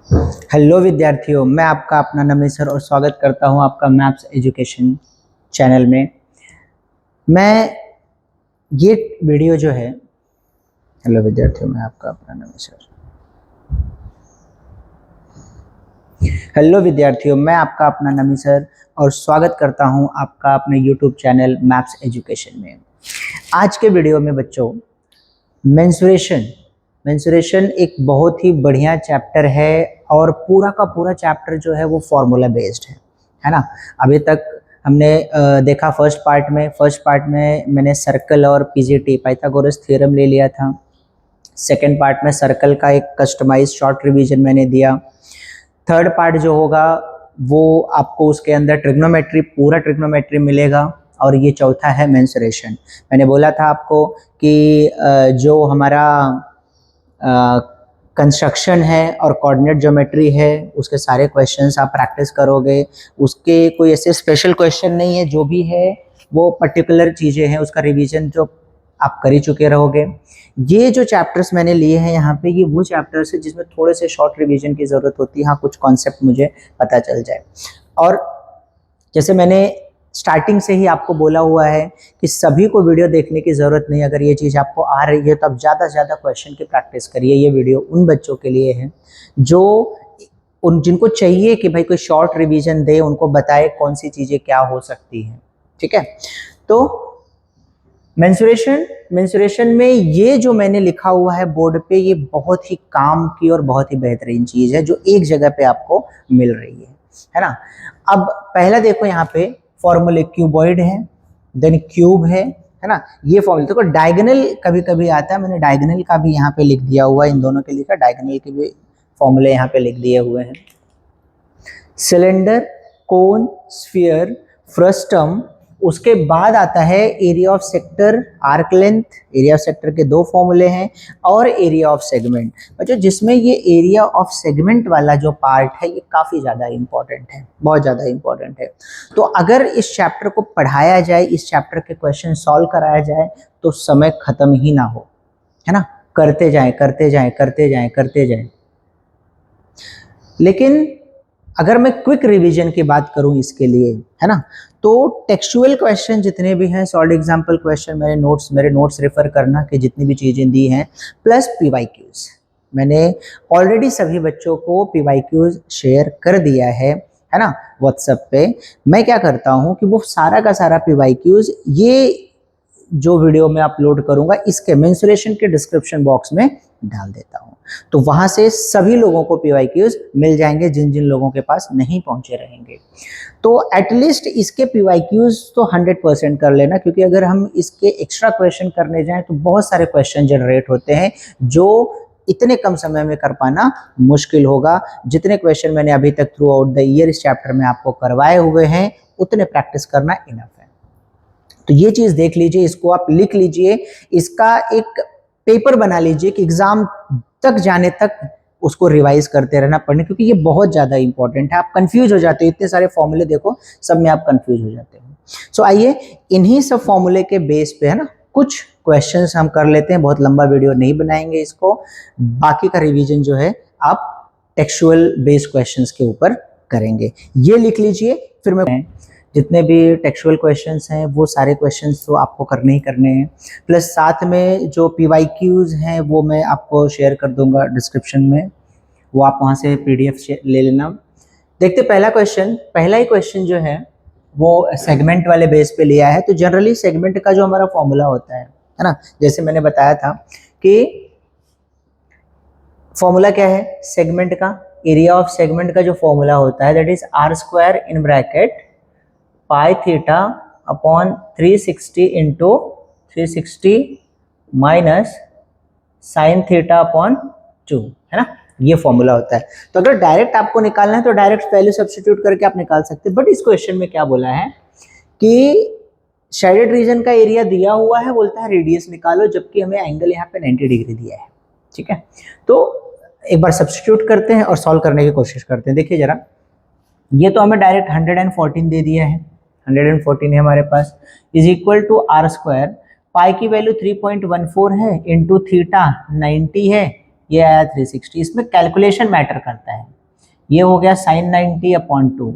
Hello विद्यार्थियों, मैं आपका अपना नमित सर और स्वागत करता हूं आपका मैथ्स एजुकेशन चैनल में। मैं ये वीडियो जो है हेलो विद्यार्थियों, मैं आपका अपना नमित सर हेलो विद्यार्थियों, मैं आपका अपना नमित सर और स्वागत करता हूं आपका अपने यूट्यूब चैनल मैथ्स एजुकेशन में। आज के वीडियो में बच्चों मेंसुरेशन एक बहुत ही बढ़िया चैप्टर है और पूरा का पूरा चैप्टर जो है वो फॉर्मूला बेस्ड है ना। अभी तक हमने देखा फर्स्ट पार्ट में मैंने सर्कल और पीजीटी पाइथागोरस थ्योरम ले लिया था। सेकंड पार्ट में सर्कल का एक कस्टमाइज शॉर्ट रिवीजन मैंने दिया। थर्ड पार्ट जो होगा वो आपको उसके अंदर पूरा ट्रिग्नोमेट्री मिलेगा और ये चौथा है मेंसुरेशन। मैंने बोला था आपको कि जो हमारा कंस्ट्रक्शन है और कोऑर्डिनेट ज्योमेट्री है उसके सारे क्वेश्चंस आप प्रैक्टिस करोगे। उसके कोई ऐसे स्पेशल क्वेश्चन नहीं है, जो भी है वो पर्टिकुलर चीज़ें हैं उसका रिवीजन जो आप कर ही चुके रहोगे। ये जो चैप्टर्स मैंने लिए हैं यहाँ पे, ये वो चैप्टर्स है जिसमें थोड़े से शॉर्ट रिवीजन की ज़रूरत होती है। हाँ, कुछ कॉन्सेप्ट मुझे पता चल जाए। और जैसे मैंने स्टार्टिंग से ही आपको बोला हुआ है कि सभी को वीडियो देखने की ज़रूरत नहीं। अगर ये चीज़ आपको आ रही है तो आप ज़्यादा से ज़्यादा क्वेश्चन की प्रैक्टिस करिए। ये वीडियो उन बच्चों के लिए है जो जिनको चाहिए कि भाई कोई शॉर्ट रिवीजन दे, उनको बताए कौन सी चीज़ें क्या हो सकती हैं। ठीक है, तो मेंसुरेशन में ये जो मैंने लिखा हुआ है बोर्ड पे, ये बहुत ही काम की और बहुत ही बेहतरीन चीज़ है जो एक जगह पे आपको मिल रही है ना। अब पहला देखो, यहाँ पे फॉर्मूले क्यूबॉइड है, देन क्यूब है ना। ये फॉर्मूले देखो, डायगोनल कभी कभी आता है, मैंने डायगोनल का भी यहाँ पे लिख दिया हुआ है। इन दोनों के लिखा, डायगोनल के भी फॉर्मूले यहाँ पे लिख दिए हुए हैं। सिलेंडर, कोन, स्फीयर, फ्रस्टम, उसके बाद आता है area of sector, arc length. Area of sector के दो फॉर्मूले हैं, और एरिया ऑफ सेगमेंट। बच्चों, जिसमें ये एरिया ऑफ सेगमेंट वाला जो पार्ट है ये काफ़ी ज़्यादा इंपॉर्टेंट है, बहुत ज़्यादा इंपॉर्टेंट है। तो अगर इस चैप्टर को पढ़ाया जाए, इस चैप्टर के क्वेश्चन सॉल्व कराया जाए तो समय खत्म ही ना हो, है ना। करते जाएं करते जाएं करते जाएं करते जाएं। लेकिन अगर मैं क्विक रिवीजन की बात करूं इसके लिए, है ना, तो टेक्सचुअल क्वेश्चन जितने भी हैं, सॉल्व एग्जांपल क्वेश्चन, मेरे नोट्स रेफर करना कि जितनी भी चीज़ें दी हैं, प्लस पीवाईक्यूज मैंने ऑलरेडी सभी बच्चों को पीवाईक्यूज शेयर कर दिया है ना, व्हाट्सएप पे। मैं क्या करता हूं कि वो सारा का सारा पीवाईक्यूज ये जो वीडियो में अपलोड करूंगा इसके मेंसुरेशन के डिस्क्रिप्शन बॉक्स में डाल देता हूं, तो वहां से सभी लोगों को पीवाईक्यूज मिल जाएंगे जिन जिन लोगों के पास नहीं पहुंचे रहेंगे। तो एटलीस्ट इसके पीवाईक्यूज तो 100% कर लेना, क्योंकि अगर हम इसके एक्स्ट्रा क्वेश्चन करने जाएं तो बहुत सारे क्वेश्चन जनरेट होते हैं जो इतने कम समय में कर पाना मुश्किल होगा। जितने क्वेश्चन मैंने अभी तक थ्रू आउट द ईयर इस चैप्टर में आपको करवाए हुए हैं, उतने प्रैक्टिस करना इनफ है। तो ये चीज देख लीजिए, इसको आप लिख लीजिए, इसका एक पेपर बना लीजिए कि एग्जाम तक जाने तक उसको रिवाइज करते रहना पड़ने, क्योंकि ये बहुत ज्यादा इंपॉर्टेंट है। आप कंफ्यूज हो जाते हो, इतने सारे फॉर्मूले देखो, सब में आप कंफ्यूज हो जाते हो। सो आइए इन्हीं सब फॉर्मूले के बेस पे, है ना, कुछ क्वेश्चंस हम कर लेते हैं। बहुत लंबा वीडियो नहीं बनाएंगे इसको, बाकी का रिवीजन जो है आप टेक्सचुअल बेस्ड क्वेश्चंस के ऊपर करेंगे। ये लिख लीजिए, फिर मैं जितने भी टेक्सचुअल क्वेश्चंस हैं वो सारे क्वेश्चंस तो आपको करने ही करने हैं, प्लस साथ में जो पीवाईक्यूज हैं वो मैं आपको शेयर कर दूंगा डिस्क्रिप्शन में, वो आप वहाँ से पीडीएफ ले लेना। देखते पहला ही क्वेश्चन जो है वो सेगमेंट वाले बेस पे लिया है। तो जनरली सेगमेंट का जो हमारा फॉर्मूला होता है ना, जैसे मैंने बताया था कि फॉर्मूला क्या है सेगमेंट का, एरिया ऑफ सेगमेंट का जो फॉर्मूला होता है that is r square in bracket pi theta upon 360 into 360 minus sine theta upon 2, है ना, ये फॉर्मूला होता है। तो अगर डायरेक्ट आपको निकालना है तो डायरेक्ट वैल्यू सब्स्टिट्यूट करके आप निकाल सकते हैं, बट इस क्वेश्चन में क्या बोला है कि शेडेड रीजन का एरिया दिया हुआ है, बोलता है रेडियस निकालो, जबकि हमें एंगल यहाँ पे 90 डिग्री दिया है। ठीक है, तो एक बार सब्स्टिट्यूट करते हैं और सॉल्व करने की कोशिश करते हैं। देखिए जरा, ये तो हमें डायरेक्ट 114 दे दिया है, 114 है हमारे पास, is equal to R square, pi की वैल्यू 3.14 है, इंटू थीटा 90 है, ये आया 360। इसमें कैलकुलेशन मैटर करता है। ये हो गया sin 90/2।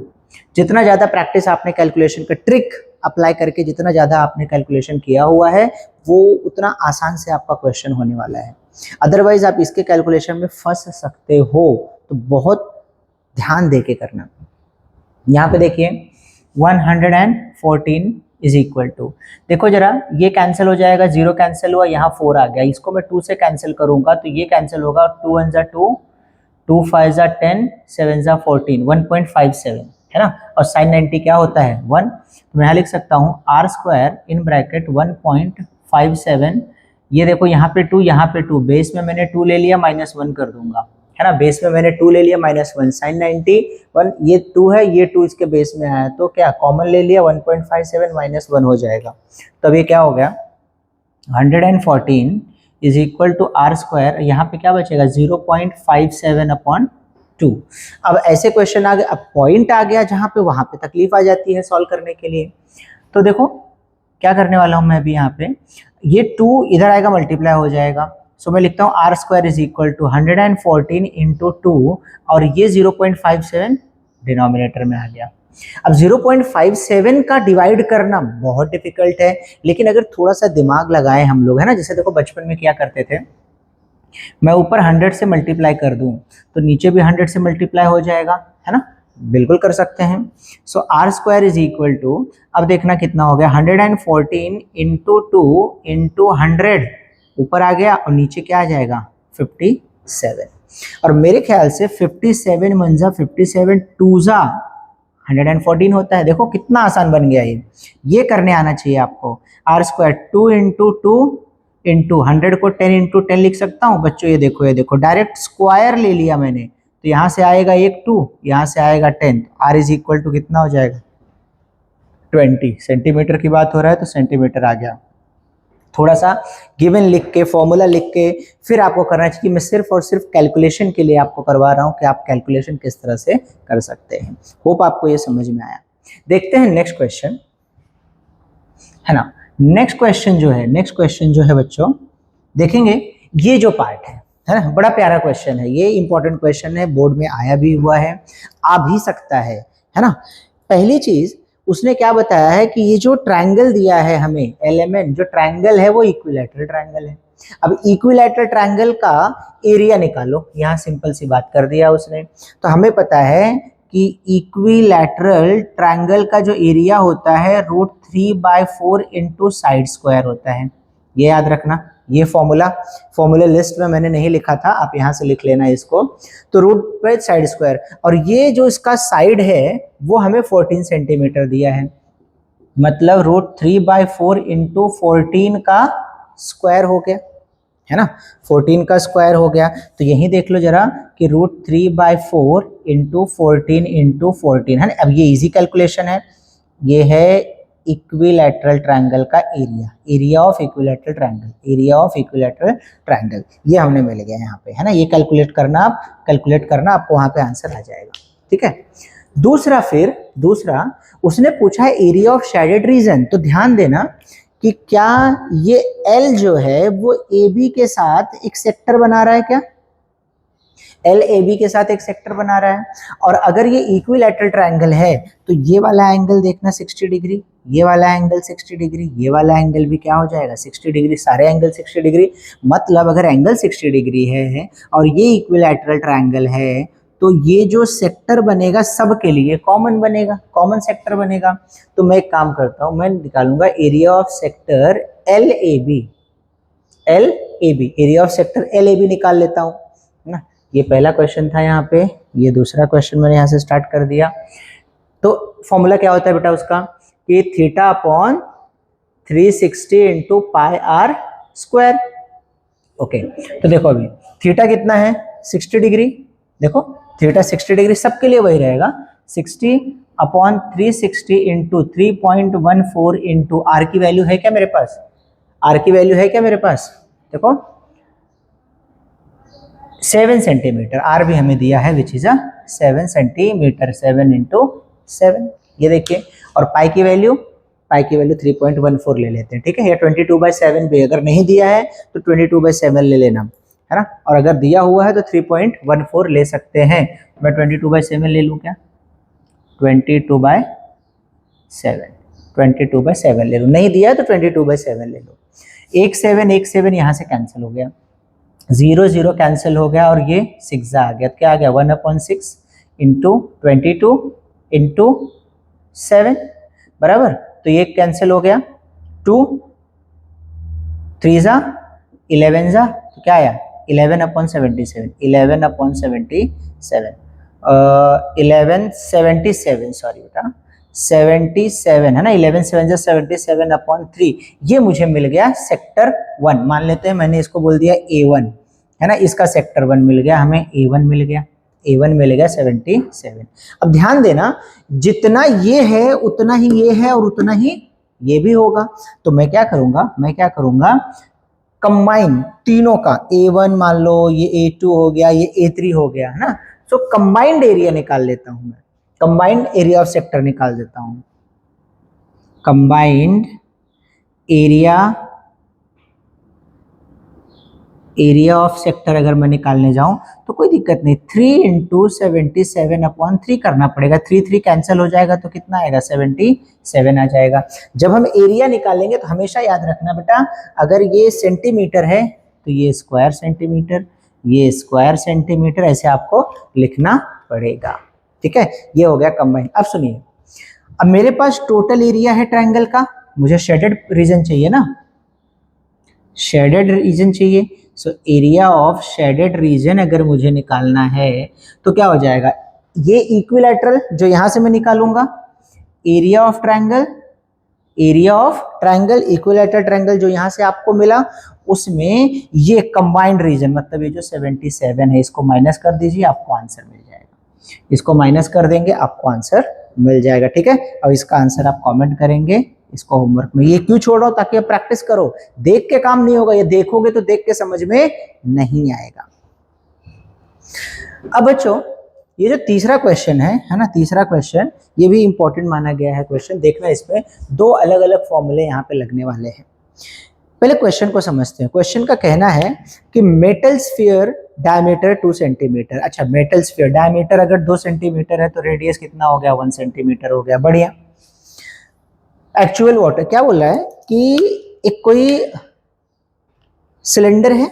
जितना ज़्यादा प्रैक्टिस आपने कैलकुलेशन का ट्रिक अप्लाई करके जितना ज़्यादा आपने कैलकुलेशन किया हुआ है वो उतना आसान से आपका क्वेश्चन होने वाला है। अदरवाइज आप इसके कैलकुलेशन में फंस सकते हो, तो बहुत ध्यान दे के करना। यहाँ पे देखिए 114 इज इक्वल टू, देखो जरा ये कैंसिल हो जाएगा, 0 कैंसिल हुआ, यहाँ 4 आ गया, इसको मैं 2 से कैंसिल करूंगा तो ये कैंसिल होगा, 2 1 = 2, 2 5 = 10, 7 = 14, 1.57 है ना। और sin 90 क्या होता है 1, तो मैं यहाँ लिख सकता हूँ r² इन ब्रैकेट 1.57। ये देखो यहाँ पे 2, यहाँ पे 2, बेस में मैंने 2 ले लिया, -1 कर दूंगा है ना, बेस में मैंने 2 ले लिया, -1, sin 91 ये 2 है, ये 2 इसके बेस में आया तो क्या कॉमन ले लिया, 1.57 -1 हो जाएगा। तब ये क्या हो गया 114 इज इक्वल टू r², यहाँ पे क्या बचेगा 0.57/2। अब ऐसे क्वेश्चन आ गए, अब पॉइंट आ गया जहाँ पे, वहां पे तकलीफ आ जाती है सॉल्व करने के लिए। तो देखो क्या करने वाला हूं मैं अभी, यहाँ पे ये 2 इधर आएगा, मल्टीप्लाई हो जाएगा। सो मैं लिखता हूँ r² is equal to 114 into 2, और ये 0.57 डिनोमिनेटर में आ गया। अब 0.57 का डिवाइड करना बहुत डिफिकल्ट है, लेकिन अगर थोड़ा सा दिमाग लगाए हम लोग है ना, जैसे देखो बचपन में क्या करते थे, मैं ऊपर 100 से मल्टीप्लाई कर दूं तो नीचे भी 100 से मल्टीप्लाई हो जाएगा है ना, बिल्कुल कर सकते हैं। सो r² इज इक्वल टू, अब देखना कितना हो गया, 114 इंटू 2 इंटू 100 ऊपर आ गया, और नीचे क्या आ जाएगा 57। और मेरे ख्याल से 57 मंजा 57 2 114 होता है। देखो कितना आसान बन गया ये करने आना चाहिए आपको। r² 2 इंटू 2 इंटू 100 को 10 इंटू 10 लिख सकता हूँ बच्चों, ये देखो डायरेक्ट स्क्वायर ले लिया मैंने, तो यहाँ से आएगा 1 2, यहाँ से आएगा 10, r इज इक्वल टू कितना हो जाएगा 20। सेंटीमीटर की बात हो रहा है तो सेंटीमीटर आ गया। थोड़ा सा गिवन लिख के, फॉर्मूला लिख के फिर आपको करना चाहिए। मैं सिर्फ और सिर्फ कैलकुलेशन के लिए आपको करवा रहा हूँ कि आप कैलकुलेशन किस तरह से कर सकते हैं। होप आपको ये समझ में आया। देखते हैं नेक्स्ट क्वेश्चन है ना। नेक्स्ट क्वेश्चन जो है बच्चों, देखेंगे ये जो पार्ट है ना, बड़ा प्यारा क्वेश्चन है, ये इंपॉर्टेंट क्वेश्चन है, बोर्ड में आया भी हुआ है, आ भी सकता है ना। पहली चीज उसने क्या बताया है कि ये जो ट्रायंगल दिया है हमें, एलिमेंट जो ट्रायंगल है वो इक्विलैटरल ट्रायंगल है। अब इक्विलैटरल ट्रायंगल का एरिया निकालो, यहाँ सिंपल सी बात कर दिया उसने। तो हमें पता है कि इक्विलैटरल ट्रायंगल का जो एरिया होता है √3/4 इंटू साइड स्क्वायर होता है। ये याद रखना, ये फॉर्मूला लिस्ट में मैंने नहीं लिखा था, आप यहाँ से लिख लेना इसको। तो √/, साइड स्क्वायर, और ये जो इसका साइड है वो हमें 14 सेंटीमीटर दिया है, मतलब √3/4 इंटू 14 का स्क्वायर हो गया है ना, 14 का स्क्वायर हो गया। तो यही देख लो जरा कि √3/4 इंटू 14 इंटू 14 है ना। अब ये इजी कैलकुलेशन है, ये है इक्विलैटरल ट्रायंगल का एरिया ऑफ इक्विलैटरल ट्रायंगल, ये हमने मिल गया यहाँ पे है ना। ये कैलकुलेट करना आपको वहाँ पे आंसर आ जाएगा, ठीक है। दूसरा उसने पूछा है एरिया ऑफ शेडेड रीजन। तो ध्यान देना कि क्या ये L जो है वो AB के साथ एक सेक्टर बना रहा है, क्या L AB के साथ एक सेक्टर बना रहा है। और अगर ये इक्विलैटरल ट्रायंगल है तो ये वाला एंगल देखना 60 डिग्री, ये वाला एंगल 60 डिग्री, ये वाला एंगल भी क्या हो जाएगा 60 डिग्री, सारे एंगल 60 डिग्री। मतलब अगर एंगल 60 डिग्री है और ये इक्विलैटरल ट्रायंगल है तो ये जो सेक्टर बनेगा सबके लिए कॉमन बनेगा, कॉमन सेक्टर बनेगा। तो मैं एक काम करता हूं, मैं निकालूंगा area of sector LAB, area of sector LAB निकाल लेता हूं ना। ये पहला क्वेश्चन था यहाँ पे, ये दूसरा क्वेश्चन मैंने यहाँ से स्टार्ट कर दिया। तो फॉर्मूला क्या होता है बेटा उसका कि θ/360 इंटू πr²। ओके, तो देखो अभी थीटा कितना है 60 डिग्री, देखो थीटा 60 डिग्री सबके लिए वही रहेगा, 60/360 इंटू 3.14 इंटू आर की वैल्यू है क्या मेरे पास, देखो 7 सेंटीमीटर, आर भी हमें दिया है विच इज 7 सेंटीमीटर, 7 इंटू 7, ये देखिए। और पाई की वैल्यू 3.14 ले लेते हैं, ठीक है। या 22/7 भी अगर नहीं दिया है तो 22/7 ले लेना, है ना, और अगर दिया हुआ है तो 3.14 ले सकते हैं। मैं 22/7 ले लूँ क्या, 22/7 ले लूँ, नहीं दिया है तो 22/7 ले लो। एक 7 यहाँ से कैंसिल हो गया, 0 0 कैंसिल हो गया और ये 6 आ गया, क्या आ गया 1/6 इंटू 22 इंटू 7 बराबर, तो ये कैंसिल हो गया, 2 3 जा 11 जा, तो क्या आया 11/77, 11/77 1177 सॉरी बेटा 77 है ना, 11 7 जा 77/3, ये मुझे मिल गया सेक्टर 1। मान लेते हैं मैंने इसको बोल दिया A1 है ना, इसका सेक्टर 1 मिल गया हमें, A1 मिल गया, A1 मिल गया 77। अब ध्यान देना जितना ये है उतना ही ये है और उतना ही ये भी होगा, तो मैं क्या करूंगा कंबाइन तीनों का, A1 मान लो, ये A2 हो गया, ये A3 हो गया है ना, सो कंबाइंड एरिया निकाल लेता हूं मैं, कंबाइंड एरिया ऑफ सेक्टर निकाल देता हूं, कंबाइंड एरिया ऑफ सेक्टर अगर मैं निकालने जाऊं तो कोई दिक्कत नहीं, 3 इंटू 77/3 करना पड़ेगा, 3 3 कैंसिल हो जाएगा तो कितना आएगा 77 आ जाएगा। जब हम एरिया निकालेंगे तो हमेशा याद रखना बेटा, अगर ये सेंटीमीटर है तो ये स्क्वायर सेंटीमीटर, ये स्क्वायर सेंटीमीटर, ऐसे आपको लिखना पड़ेगा, ठीक है। ये हो गया कंबाइन। अब सुनिए, अब मेरे पास टोटल एरिया है ट्रायंगल का, मुझे शेडेड रीजन चाहिए ना, शेडेड रीजन चाहिए, so area of shaded region अगर मुझे निकालना है तो क्या हो जाएगा, ये इक्विलैटरल जो यहां से मैं निकालूंगा, area of triangle equilateral triangle जो यहां से आपको मिला, उसमें ये कंबाइंड रीजन, मतलब ये जो 77 है इसको माइनस कर दीजिए, आपको आंसर मिल जाएगा, इसको माइनस कर देंगे आपको आंसर मिल जाएगा, ठीक है। अब इसका आंसर आप कमेंट करेंगे इसको होमवर्क में। ये क्यों छोड़ो, ताकि आप प्रैक्टिस करो, देख के काम नहीं होगा, ये देखोगे तो देख के समझ में नहीं आएगा। अब बच्चों ये जो तीसरा क्वेश्चन है ना, तीसरा क्वेश्चन ये भी इंपॉर्टेंट माना गया है क्वेश्चन, देखना इसमें दो अलग अलग फॉर्मूले यहाँ पे लगने वाले हैं। पहले क्वेश्चन को समझते हैं। क्वेश्चन का कहना है कि मेटल स्फीयर डायमीटर 2 सेंटीमीटर। अच्छा, मेटल स्फीयर डायमीटर अगर 2 सेंटीमीटर है तो रेडियस कितना हो गया, 1 सेंटीमीटर हो गया, बढ़िया। एक्चुअल वाटर क्या बोल रहा है कि एक कोई सिलेंडर है,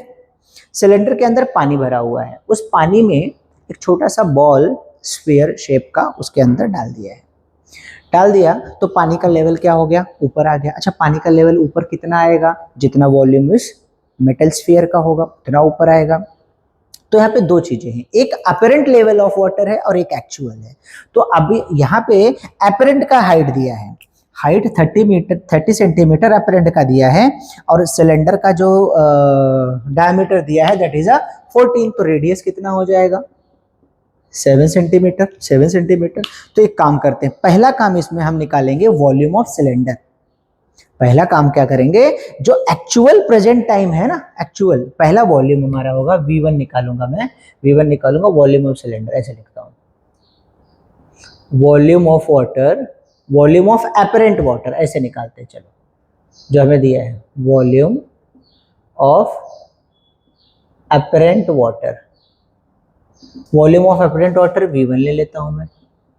सिलेंडर के अंदर पानी भरा हुआ है, उस पानी में एक छोटा सा बॉल स्फीयर शेप का उसके अंदर डाल दिया तो पानी का लेवल क्या हो गया, ऊपर आ गया। अच्छा, पानी का लेवल ऊपर कितना आएगा, जितना वॉल्यूम इस मेटल स्फीयर का होगा उतना ऊपर आएगा। तो यहाँ पे दो चीजें हैं, एक अपरेंट लेवल ऑफ वाटर है और एक एक्चुअल है। तो अभी यहाँ पे अपरेंट का हाइट दिया है, हाइट 30 सेंटीमीटर अपरेंट का दिया है, और सिलेंडर का जो डायमीटर दिया है दैट इज 14, तो रेडियस कितना हो जाएगा 7 सेंटीमीटर। तो एक काम करते हैं, पहला काम इसमें हम निकालेंगे वॉल्यूम ऑफ सिलेंडर। पहला काम क्या करेंगे, जो एक्चुअल प्रेजेंट टाइम है ना, एक्चुअल पहला वॉल्यूम हमारा होगा V1 निकालूंगा मैं, V1 निकालूंगा वॉल्यूम ऑफ सिलेंडर, ऐसे लिखता हूं, volume of water, volume of apparent water, ऐसे निकालते हैं। चलो, जो हमें दिया है volume of apparent water, volume of apparent water V1 ले लेता हूं मैं,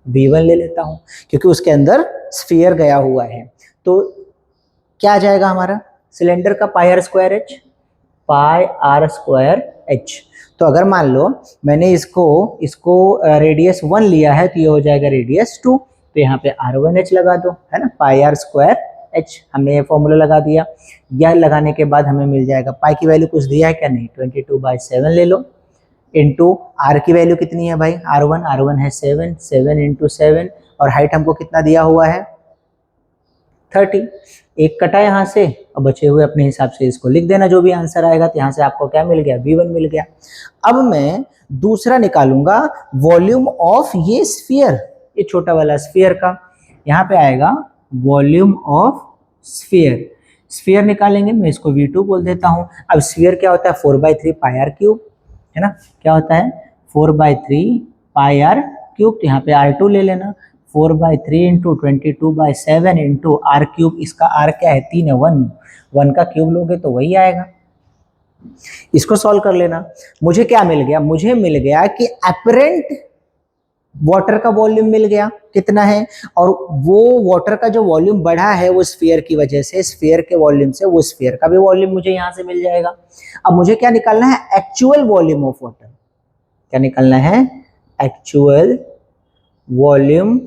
V1 ले लेता हूं क्योंकि उसके अंदर स्फीयर गया हुआ है। तो क्या आ जाएगा हमारा, सिलेंडर का पाई आर स्क्वायर एच। तो अगर मान लो मैंने इसको रेडियस 1 लिया है तो ये हो जाएगा रेडियस 2, तो यहाँ पे R1H लगा दो, है ना, पाई आर स्क्वायर एच, हमने ये फॉर्मूला लगा दिया। यह लगाने के बाद हमें मिल जाएगा, पाई की वैल्यू कुछ दिया है क्या, नहीं, 22/7 ले लो, इंटू आर की वैल्यू कितनी है भाई, R1 है 7 इंटू 7, और हाइट हमको कितना दिया हुआ है 30, एक कटा यहाँ से, और बचे हुए अपने हिसाब से इसको लिख देना, जो भी आंसर आएगा। तो यहाँ से आपको क्या मिल गया, V1 मिल गया। अब मैं दूसरा निकालूंगा वॉल्यूम ऑफ ये स्फीयर, ये छोटा वाला स्फीयर का, यहाँ पे आएगा वॉल्यूम ऑफ स्फीयर, स्फीयर निकालेंगे, मैं इसको V2 बोल देता हूँ। अब स्फीयर क्या होता है, 4/3 पाई आर क्यूब, है ना, क्या होता है 4/3 पाई आर क्यूब, तो यहाँ पे R2 ले लेना, 4/3 इंटू 22/7 इंटू आर क्यूब, इसका आर क्या है 3 है, 1 का क्यूब लोगे तो वही आएगा, इसको सॉल्व कर लेना। मुझे क्या मिल गया, मुझे मिल गया कि एपरेंट वाटर का वॉल्यूम मिल गया कितना है, और वो वाटर का जो वॉल्यूम बढ़ा है वो स्फीयर की वजह से, स्फीयर के वॉल्यूम से वो स्फीयर का भी वॉल्यूम मुझे यहां से मिल जाएगा। अब मुझे क्या निकालना है, एक्चुअल वॉल्यूम ऑफ वाटर। क्या निकालना है, actual volume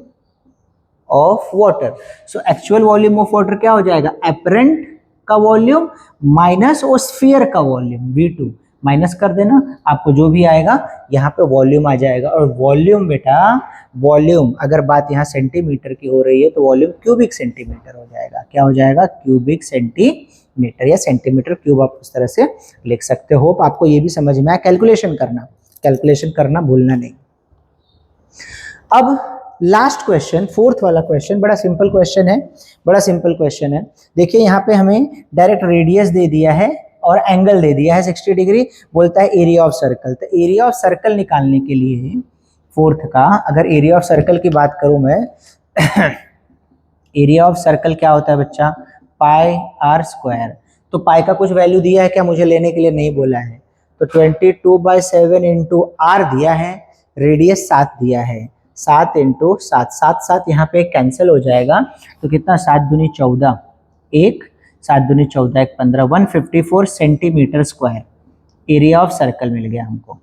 of water. So actual volume of water क्या हो जाएगा, एपरेंट का वॉल्यूम माइनस वो स्फीयर का वॉल्यूम, V2 माइनस कर देना, आपको जो भी आएगा यहाँ पे वॉल्यूम आ जाएगा। और वॉल्यूम बेटा, वॉल्यूम अगर बात यहाँ सेंटीमीटर की हो रही है तो वॉल्यूम क्यूबिक सेंटीमीटर हो जाएगा। क्या हो जाएगा, क्यूबिक सेंटीमीटर या सेंटीमीटर क्यूब, आप उस तरह से लिख सकते हो। आपको ये भी समझ में आया, कैलकुलेशन करना भूलना नहीं। अब लास्ट क्वेश्चन, फोर्थ वाला क्वेश्चन, बड़ा सिंपल क्वेश्चन है। देखिए यहाँ पे हमें डायरेक्ट रेडियस दे दिया है और एंगल दे दिया है 60 डिग्री, बोलता है एरिया ऑफ सर्कल। तो एरिया ऑफ सर्कल निकालने के लिए फोर्थ का, अगर एरिया ऑफ सर्कल की बात करूं मैं एरिया ऑफ सर्कल क्या होता है बच्चा, पाई आर स्क्वायर। तो पाई का कुछ वैल्यू दिया है क्या, मुझे लेने के लिए नहीं बोला है। तो 22/7 इंटू आर दिया है, रेडियस 7 दिया है, 7 इंटू 7, 7 यहाँ पे कैंसिल हो जाएगा। तो कितना, 7 दूनी 14, 7 दूनी 14, 1 15, 154 centimetre square area of circle मिल गया हमको।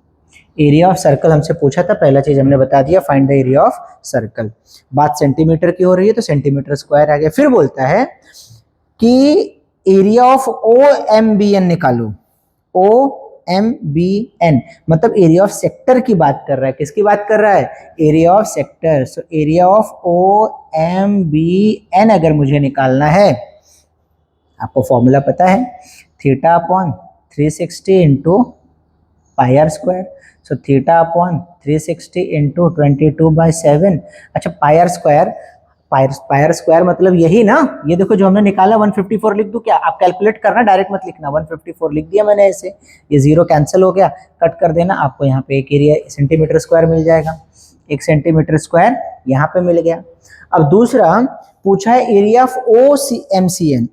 एरिया ऑफ सर्कल हमसे पूछा था, पहला चीज हमने बता दिया, find the area of circle. बात सेंटीमीटर की हो रही है तो सेंटीमीटर स्क्वायर आ गया। फिर बोलता है कि एरिया ऑफ OMBN निकालो। OMBN मतलब एरिया ऑफ सेक्टर की बात कर रहा है। किसकी बात कर रहा है, area of sector. So area of OMBN अगर मुझे निकालना है, आपको फॉर्मूला पता है, θ/360 into pi R square. So θ/360 into 22/7। अच्छा, पाई आर स्क्वायर मतलब यही ना, ये देखो जो हमने निकाला 154 लिख दूं क्या, आप कैलकुलेट करना, डायरेक्ट मत लिखना। 154 लिख दिया मैंने ऐसे, ये जीरो कैंसिल हो गया, कट कर देना, आपको यहाँ पे एक एरिया सेंटीमीटर स्क्वायर मिल जाएगा। 1 सेंटीमीटर स्क्वायर यहाँ पे मिल गया। अब दूसरा पूछा है एरिया ऑफ OMCN,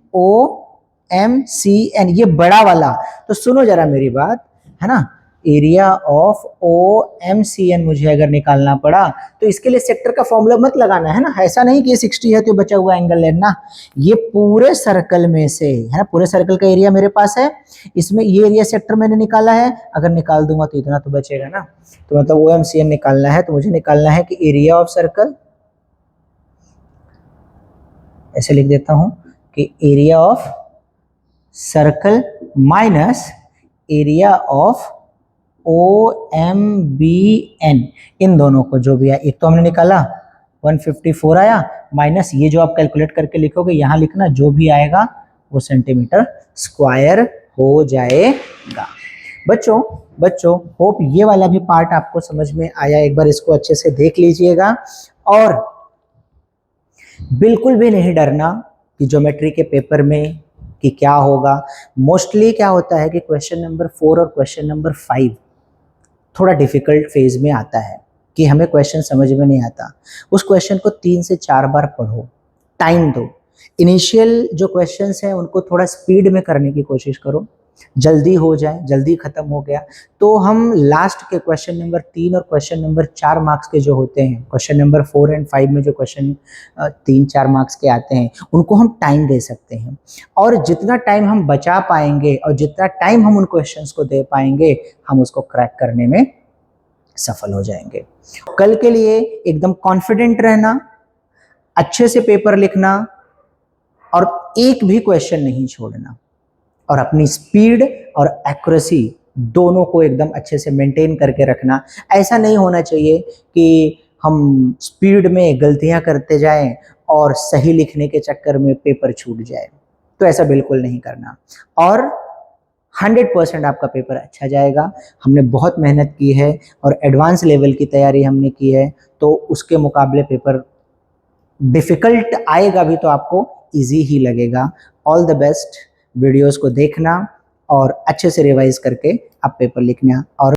ये बड़ा वाला। तो सुनो जरा मेरी बात, है ना, एरिया ऑफ OMCN मुझे अगर निकालना पड़ा तो इसके लिए सेक्टर का फॉर्मूला मत लगाना, है ना। ऐसा नहीं कि ये 60 है तो बचा हुआ एंगल लेना, ये पूरे सर्कल में से, है ना, पूरे सर्कल का एरिया मेरे पास है, इसमें ये एरिया सेक्टर मैंने निकाला है, अगर निकाल दूंगा तो इतना तो बचेगा ना। तो मतलब OMCN निकालना है तो मुझे निकालना है कि एरिया ऑफ सर्कल, ऐसे लिख देता हूं कि area of circle minus area of OMBN, इन दोनों को जो भी है, एक तो हमने निकाला 154 आया, माइनस ये जो आप कैलकुलेट करके लिखोगे यहाँ लिखना, जो भी आएगा वो सेंटीमीटर स्क्वायर हो जाएगा। बच्चों होप ये वाला भी पार्ट आपको समझ में आया, एक बार इसको अच्छे से देख लीजिएगा। और बिल्कुल भी नहीं डरना कि ज्योमेट्री के पेपर में कि क्या होगा। मोस्टली क्या होता है कि क्वेश्चन नंबर 4 और क्वेश्चन नंबर 5 थोड़ा डिफिकल्ट फेज में आता है कि हमें क्वेश्चन समझ में नहीं आता। उस क्वेश्चन को 3 से 4 बार पढ़ो, टाइम दो। इनिशियल जो क्वेश्चंस हैं उनको थोड़ा स्पीड में करने की कोशिश करो, जल्दी हो जाए, जल्दी खत्म हो गया तो हम लास्ट के क्वेश्चन नंबर 3 और क्वेश्चन नंबर 4 मार्क्स के जो होते हैं, क्वेश्चन नंबर 4 एंड 5 में जो क्वेश्चन 3-4 मार्क्स के आते हैं उनको हम टाइम दे सकते हैं। और जितना टाइम हम बचा पाएंगे और जितना टाइम हम उन क्वेश्चंस को दे पाएंगे, हम उसको क्रैक करने में सफल हो जाएंगे। कल के लिए एकदम कॉन्फिडेंट रहना, अच्छे से पेपर लिखना और एक भी क्वेश्चन नहीं छोड़ना, और अपनी स्पीड और एक्यूरेसी दोनों को एकदम अच्छे से मेंटेन करके रखना। ऐसा नहीं होना चाहिए कि हम स्पीड में गलतियां करते जाएं और सही लिखने के चक्कर में पेपर छूट जाए, तो ऐसा बिल्कुल नहीं करना। और 100% आपका पेपर अच्छा जाएगा। हमने बहुत मेहनत की है और एडवांस लेवल की तैयारी हमने की है, तो उसके मुकाबले पेपर डिफिकल्ट आएगा भी तो आपको इजी ही लगेगा। All the best. वीडियोस को देखना और अच्छे से रिवाइज करके आप पेपर लिखना। और